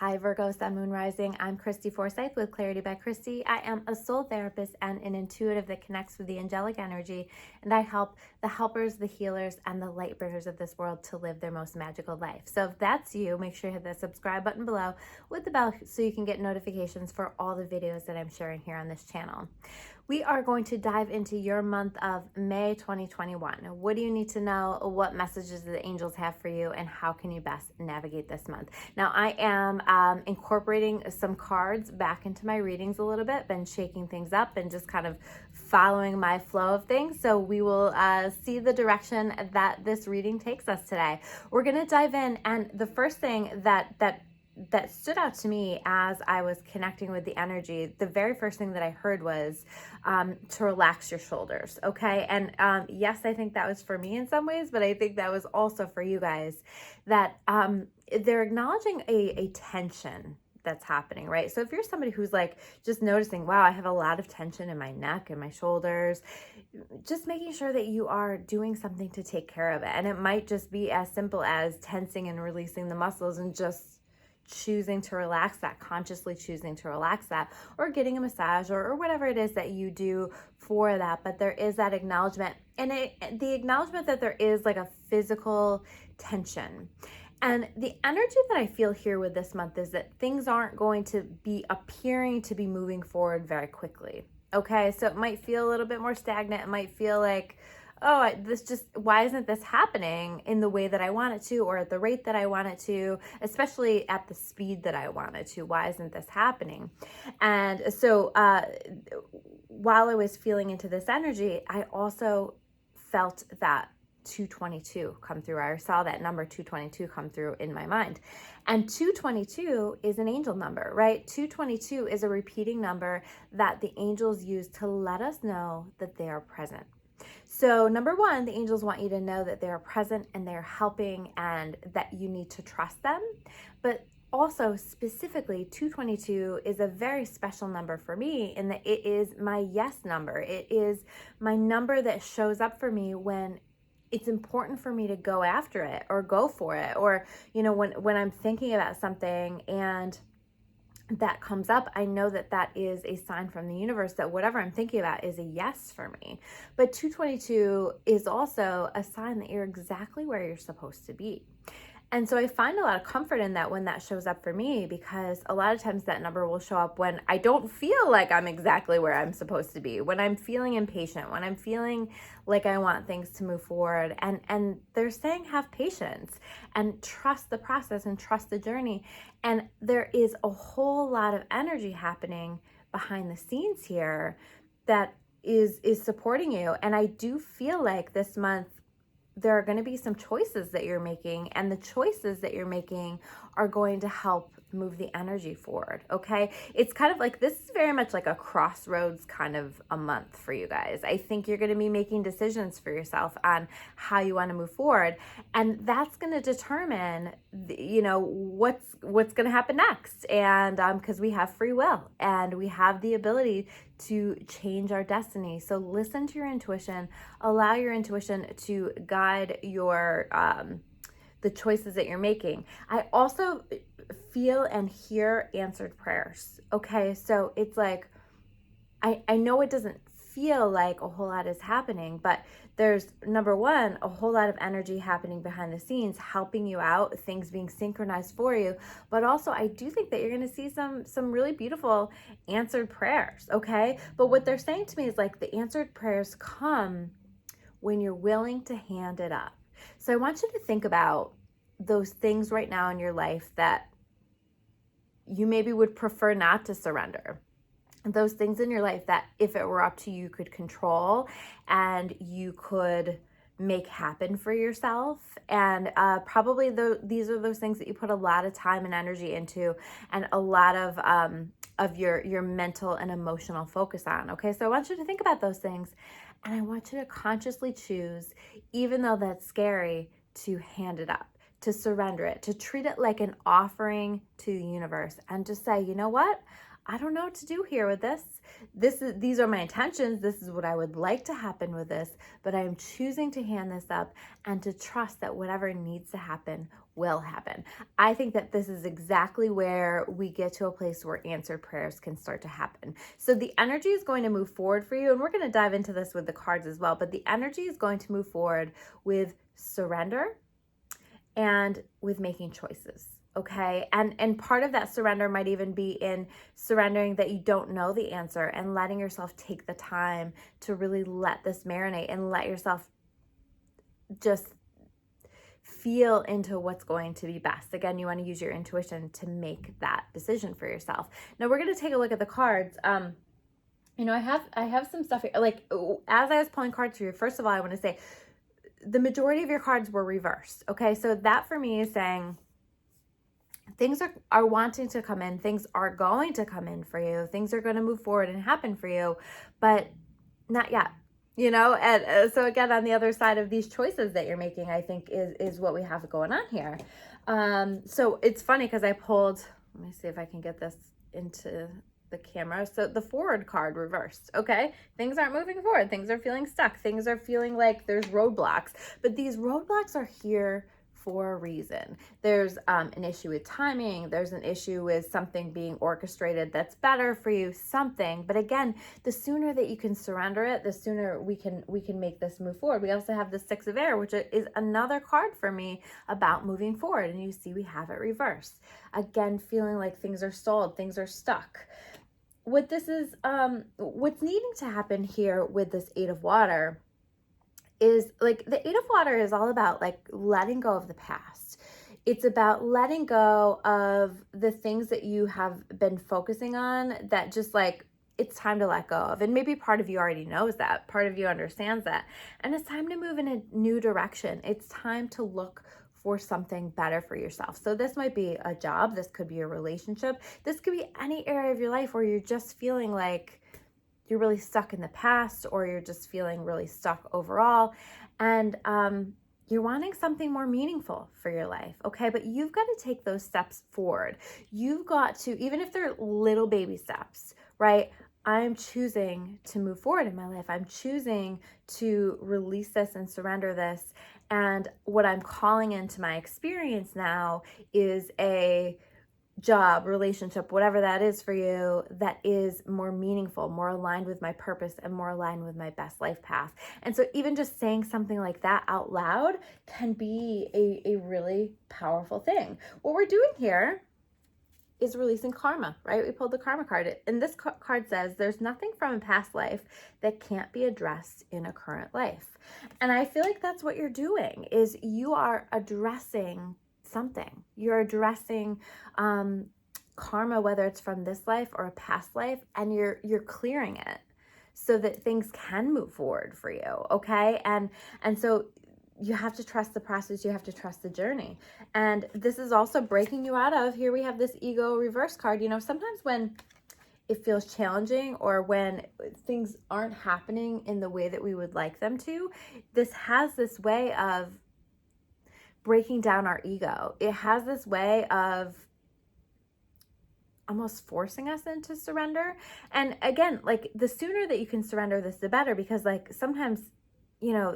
Hi, Virgo, Sun, Moon, Rising. I'm Christy Forsyth with Clarity by Christy. I am a soul therapist and an intuitive that connects with the angelic energy, and I help the helpers, the healers, and the light bringers of this world to live their most magical life. So if that's you, make sure you hit the subscribe button below with the bell so you can get notifications for all the videos that I'm sharing here on this channel. We are going to dive into your month of May 2021. What do you need to know? What messages do the angels have for you? And how can you best navigate this month? Now, I am incorporating some cards back into my readings a little bit, been shaking things up and just kind of following my flow of things. So we will see the direction that this reading takes us today. We're going to dive in, and the first thing that stood out to me as I was connecting with the energy, the very first thing that I heard was to relax your shoulders, okay? And yes, I think that was for me in some ways, but I think that was also for you guys, that they're acknowledging a tension that's happening, right? So if you're somebody who's like just noticing, wow, I have a lot of tension in my neck and my shoulders, just making sure that you are doing something to take care of it. And it might just be as simple as tensing and releasing the muscles and just choosing to relax that, consciously choosing to relax that, or getting a massage or whatever it is that you do for that. But there is that acknowledgement, and the acknowledgement that there is like a physical tension. And the energy that I feel here with this month is that things aren't going to be appearing to be moving forward very quickly. Okay, so it might feel a little bit more stagnant. It might feel like, oh, why isn't this happening in the way that I want it to, or at the rate that I want it to, especially at the speed that I want it to? Why isn't this happening? And so while I was feeling into this energy, I also felt that 222 come through. I saw that number 222 come through in my mind. And 222 is an angel number, right? 222 is a repeating number that the angels use to let us know that they are present. So number one, the angels want you to know that they are present and they're helping and that you need to trust them. But also specifically, 222 is a very special number for me in that it is my yes number. It is my number that shows up for me when it's important for me to go after it or go for it. Or, you know, when I'm thinking about something and that comes up, I know that that is a sign from the universe that whatever I'm thinking about is a yes for me. But 222 is also a sign that you're exactly where you're supposed to be. And so I find a lot of comfort in that when that shows up for me, because a lot of times that number will show up when I don't feel like I'm exactly where I'm supposed to be, when I'm feeling impatient, when I'm feeling like I want things to move forward. And they're saying have patience and trust the process and trust the journey. And there is a whole lot of energy happening behind the scenes here that is supporting you. And I do feel like this month there are going to be some choices that you're making, and the choices that you're making are going to help move the energy forward. Okay. It's kind of like, this is very much like a crossroads kind of a month for you guys. I think you're going to be making decisions for yourself on how you want to move forward. And that's going to determine, what's going to happen next. And because we have free will and we have the ability to change our destiny. So listen to your intuition, allow your intuition to guide your, the choices that you're making. I also feel and hear answered prayers. Okay. So it's like, I know it doesn't feel like a whole lot is happening, but there's, number one, a whole lot of energy happening behind the scenes, helping you out, things being synchronized for you. But also I do think that you're going to see some really beautiful answered prayers. Okay. But what they're saying to me is like the answered prayers come when you're willing to hand it up. So I want you to think about those things right now in your life that you maybe would prefer not to surrender. Those things in your life that if it were up to you could control and you could make happen for yourself. And probably these are those things that you put a lot of time and energy into and a lot of your mental and emotional focus on. Okay, so I want you to think about those things, and I want you to consciously choose, even though that's scary, to hand it up, to surrender it, to treat it like an offering to the universe, and just say, you know what? I don't know what to do here with this. These are my intentions. This is what I would like to happen with this, but I am choosing to hand this up and to trust that whatever needs to happen will happen. I think that this is exactly where we get to a place where answered prayers can start to happen. So the energy is going to move forward for you, and we're going to dive into this with the cards as well, but the energy is going to move forward with surrender and with making choices. Okay. And part of that surrender might even be in surrendering that you don't know the answer and letting yourself take the time to really let this marinate and let yourself just feel into what's going to be best. Again, you want to use your intuition to make that decision for yourself. Now we're going to take a look at the cards. You know, I have some stuff here. Like, as I was pulling cards for you, first of all, I want to say the majority of your cards were reversed. Okay. So that for me is saying things are wanting to come in. Things are going to come in for you. Things are going to move forward and happen for you, but not yet, you know? And so again, on the other side of these choices that you're making, I think is what we have going on here. So it's funny because I pulled, let me see if I can get this into the camera. So the forward card reversed. Okay. Things aren't moving forward. Things are feeling stuck. Things are feeling like there's roadblocks, but these roadblocks are here for a reason. There's an issue with timing. There's an issue with something being orchestrated that's better for you, something. But again, the sooner that you can surrender it, the sooner we can make this move forward. We also have the Six of Air, which is another card for me about moving forward. And you see we have it reversed. Again, feeling like things are stalled, things are stuck. What this is, what's needing to happen here with this Eight of Water is like the Eight of Water is all about like letting go of the past. It's about letting go of the things that you have been focusing on that just like it's time to let go of. And maybe part of you already knows that, part of you understands that. And it's time to move in a new direction. It's time to look for something better for yourself. So this might be a job, this could be a relationship, this could be any area of your life where you're just feeling like you're really stuck in the past, or you're just feeling really stuck overall, and you're wanting something more meaningful for your life. Okay, but you've got to take those steps forward. You've got to, even if they're little baby steps, right? I'm choosing to move forward in my life. I'm choosing to release this and surrender this. And what I'm calling into my experience now is a job, relationship, whatever that is for you, that is more meaningful, more aligned with my purpose, and more aligned with my best life path. And so even just saying something like that out loud can be a really powerful thing. What we're doing here is releasing karma, right? We pulled the karma card. And this card says there's nothing from a past life that can't be addressed in a current life. And I feel like that's what you're doing, is you are addressing something. You're addressing karma, whether it's from this life or a past life, and you're clearing it so that things can move forward for you. Okay. And so you have to trust the process. You have to trust the journey. And this is also breaking you out of, here we have this ego reverse card. You know, sometimes when it feels challenging or when things aren't happening in the way that we would like them to, this has this way of breaking down our ego. It has this way of almost forcing us into surrender. And again, like the sooner that you can surrender this, the better, because like sometimes, you know,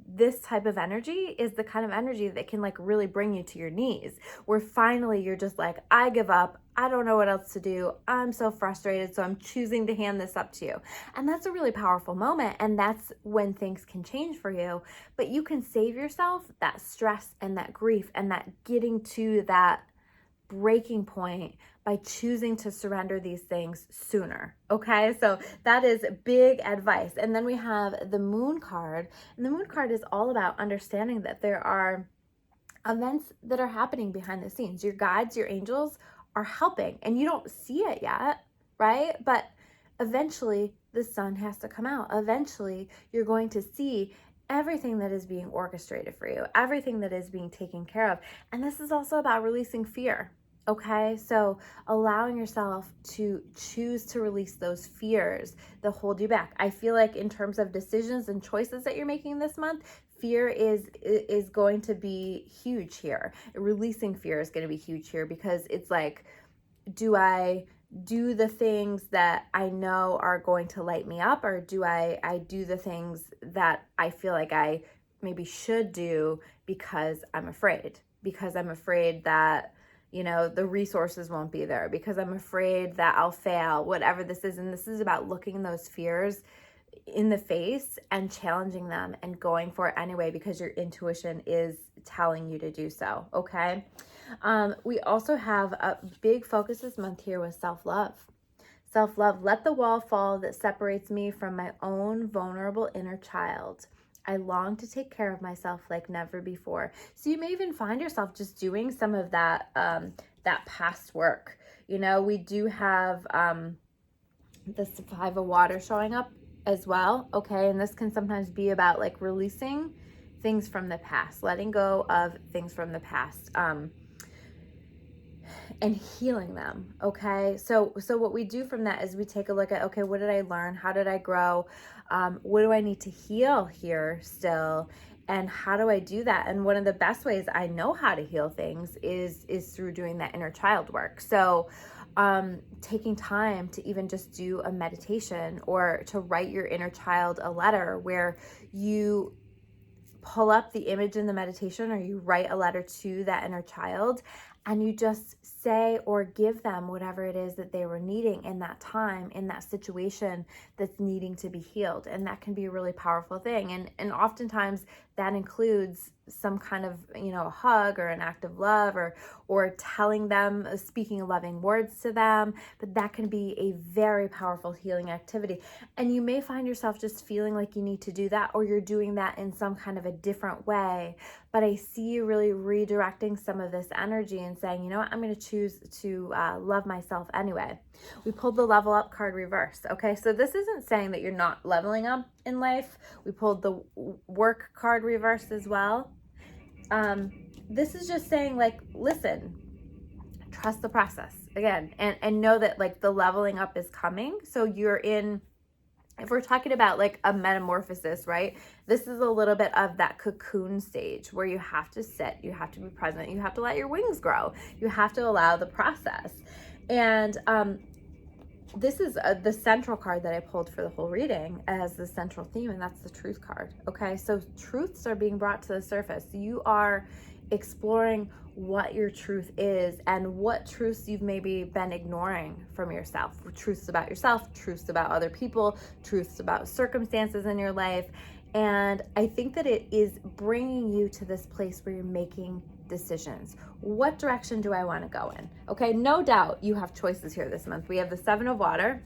this type of energy is the kind of energy that can like really bring you to your knees, where finally you're just like, I give up. I don't know what else to do. I'm so frustrated. So I'm choosing to hand this up to you. And that's a really powerful moment. And that's when things can change for you. But you can save yourself that stress and that grief and that getting to that breaking point by choosing to surrender these things sooner. Okay, so that is big advice. And then we have the Moon card, and the Moon card is all about understanding that there are events that are happening behind the scenes. Your guides, your angels are helping, and you don't see it yet, right? But eventually the sun has to come out. Eventually you're going to see everything that is being orchestrated for you, everything that is being taken care of. And this is also about releasing fear. Okay, so allowing yourself to choose to release those fears that hold you back. I feel like in terms of decisions and choices that you're making this month, fear is going to be huge here. Releasing fear is going to be huge here, because it's like, do I do the things that I know are going to light me up, or do I do the things that I feel like I maybe should do because I'm afraid? Because I'm afraid that, the resources won't be there, because I'm afraid that I'll fail, whatever this is. And this is about looking those fears in the face and challenging them and going for it anyway, because your intuition is telling you to do so. Okay. We also have a big focus this month here with self-love. Self-love. Let the wall fall that separates me from my own vulnerable inner child. I long to take care of myself like never before. So you may even find yourself just doing some of that, that past work. We do have the 5 of water showing up as well. Okay. And this can sometimes be about like releasing things from the past, letting go of things from the past, and healing them. Okay. So what we do from that is we take a look at, okay, what did I learn? How did I grow? What do I need to heal here still? And how do I do that? And one of the best ways I know how to heal things is through doing that inner child work. So taking time to even just do a meditation, or to write your inner child a letter, where you pull up the image in the meditation, or you write a letter to that inner child, and you just say or give them whatever it is that they were needing in that time, in that situation that's needing to be healed. And that can be a really powerful thing. And oftentimes that includes some kind of, a hug or an act of love, or telling them, speaking loving words to them. But that can be a very powerful healing activity. And you may find yourself just feeling like you need to do that, or you're doing that in some kind of a different way. But I see you really redirecting some of this energy and saying, you know what, I'm going to choose to love myself anyway. We pulled the level up card reverse. Okay, so this isn't saying that you're not leveling up in life. We pulled the work card reverse as well. This is just saying, like, listen, trust the process again, and know that like the leveling up is coming. So you're in, if we're talking about like a metamorphosis, right? This is a little bit of that cocoon stage where you have to sit, you have to be present, you have to let your wings grow, you have to allow the process. And this is the central card that I pulled for the whole reading as the central theme, and that's the truth card. Okay, so truths are being brought to the surface. You are exploring what your truth is, and what truths you've maybe been ignoring from yourself. Truths about yourself, truths about other people, truths about circumstances in your life. And I think that it is bringing you to this place where you're making decisions. What direction do I want to go in? Okay, no doubt you have choices here this month. We have the 7 of water,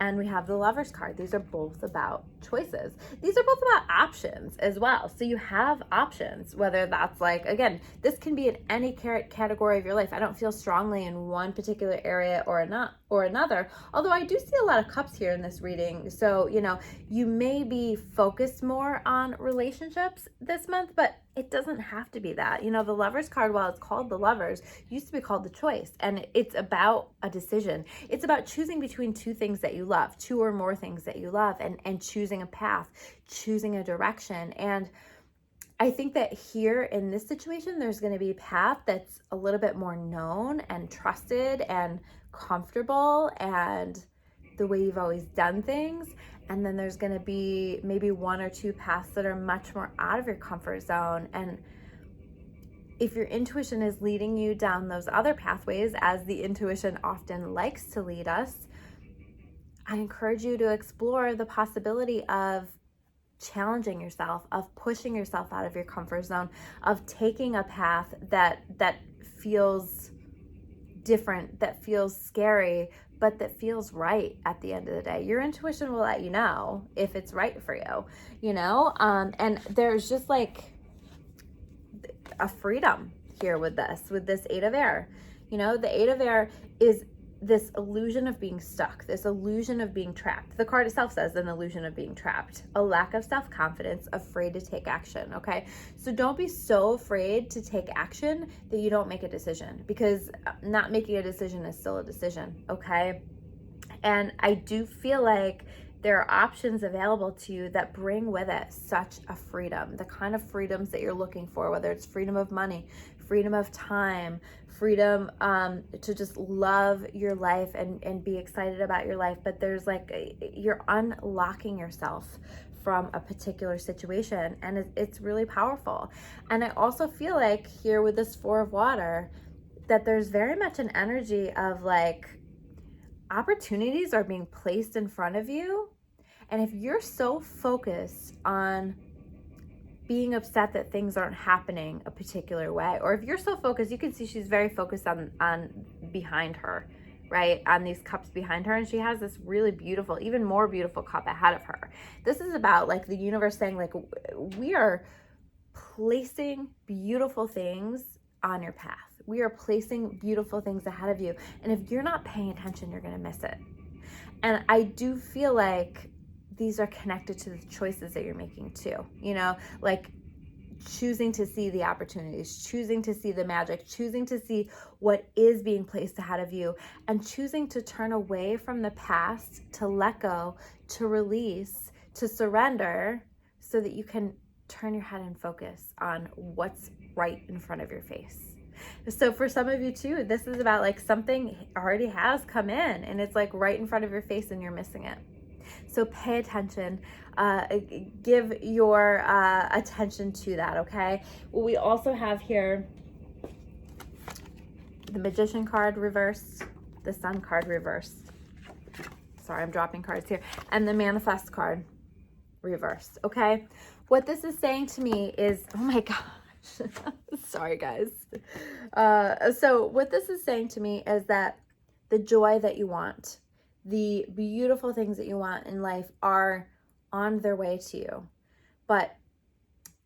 and we have the Lover's card. These are both about choices. These are both about options as well. So you have options, whether that's like, again, this can be in any category of your life. I don't feel strongly in one particular area or another, although I do see a lot of cups here in this reading. So, you may be focused more on relationships this month, but it doesn't have to be that. The Lover's card, while it's called the Lovers, used to be called the Choice. And it's about a decision. It's about choosing between 2 things that you love, 2 or more things that you love, and choosing a path, choosing a direction. And I think that here in this situation, there's going to be a path that's a little bit more known and trusted and comfortable, and the way you've always done things. And then there's going to be maybe 1 or 2 paths that are much more out of your comfort zone. And if your intuition is leading you down those other pathways, as the intuition often likes to lead us, I encourage you to explore the possibility of challenging yourself, of pushing yourself out of your comfort zone, of taking a path that feels different, that feels scary, but that feels right at the end of the day. Your intuition will let you know if it's right for you, and there's just like a freedom here with this 8 of air. The 8 of air is this illusion of being stuck, this illusion of being trapped. The card itself says an illusion of being trapped, a lack of self-confidence, afraid to take action. Okay, so don't be so afraid to take action that you don't make a decision, because not making a decision is still a decision. Okay, and I do feel like there are options available to you that bring with it such a freedom, the kind of freedoms that you're looking for, whether it's freedom of money, freedom of time, freedom to just love your life and be excited about your life. But there's like, you're unlocking yourself from a particular situation, and it's really powerful. And I also feel like here with this Four of Water, that there's very much an energy of like, opportunities are being placed in front of you. And if you're so focused on being upset that things aren't happening a particular way, or if you're so focused, you can see she's very focused on behind her, right? On these cups behind her. And she has this really beautiful, even more beautiful cup ahead of her. This is about like the universe saying like, we are placing beautiful things on your path. We are placing beautiful things ahead of you. And if you're not paying attention, you're going to miss it. And I do feel like these are connected to the choices that you're making too, you know, like choosing to see the opportunities, choosing to see the magic, choosing to see what is being placed ahead of you, and choosing to turn away from the past, to let go, to release, to surrender, so that you can turn your head and focus on what's right in front of your face. So for some of you too, this is about like something already has come in and it's like right in front of your face and you're missing it. So pay attention, give your attention to that, okay? Well, we also have here the Magician card reversed, the Sun card reversed. Sorry, I'm dropping cards here. And the Manifest card reversed, okay? What this is saying to me is, oh my gosh, sorry guys. So what this is saying to me is that the joy that you want, the beautiful things that you want in life are on their way to you. But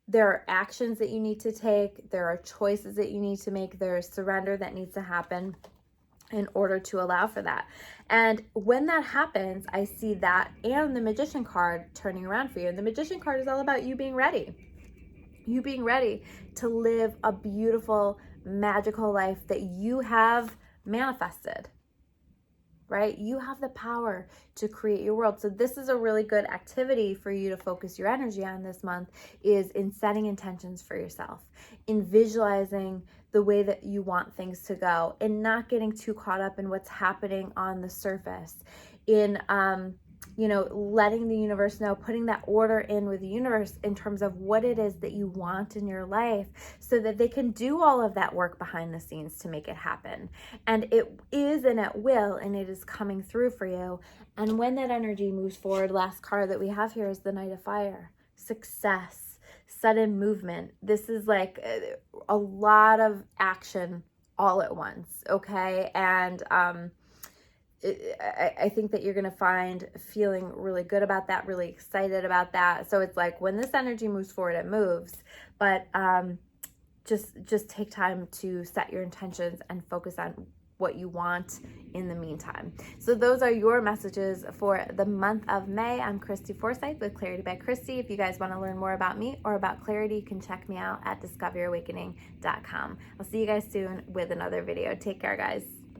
there are actions that you need to take. There are choices that you need to make. There is surrender that needs to happen in order to allow for that. And when that happens, I see that and the Magician card turning around for you. And the Magician card is all about you being ready. You being ready to live a beautiful, magical life that you have manifested, right? You have the power to create your world. So this is a really good activity for you to focus your energy on this month, is in setting intentions for yourself, in visualizing the way that you want things to go, and not getting too caught up in what's happening on the surface, in you know, letting the universe know, putting that order in with the universe in terms of what it is that you want in your life, so that they can do all of that work behind the scenes to make it happen. And it is and it will, and it is coming through for you. And when that energy moves forward, last card that we have here is the Knight of Fire. Success, sudden movement. This is like a lot of action all at once, okay? And I think that you're going to find feeling really good about that, really excited about that. So it's like when this energy moves forward, it moves, but just take time to set your intentions and focus on what you want in the meantime. So those are your messages for the month of May. I'm Christy Forsyth with Clarity by Christy. If you guys want to learn more about me or about clarity, you can check me out at discoveryourawakening.com. I'll see you guys soon with another video. Take care, guys.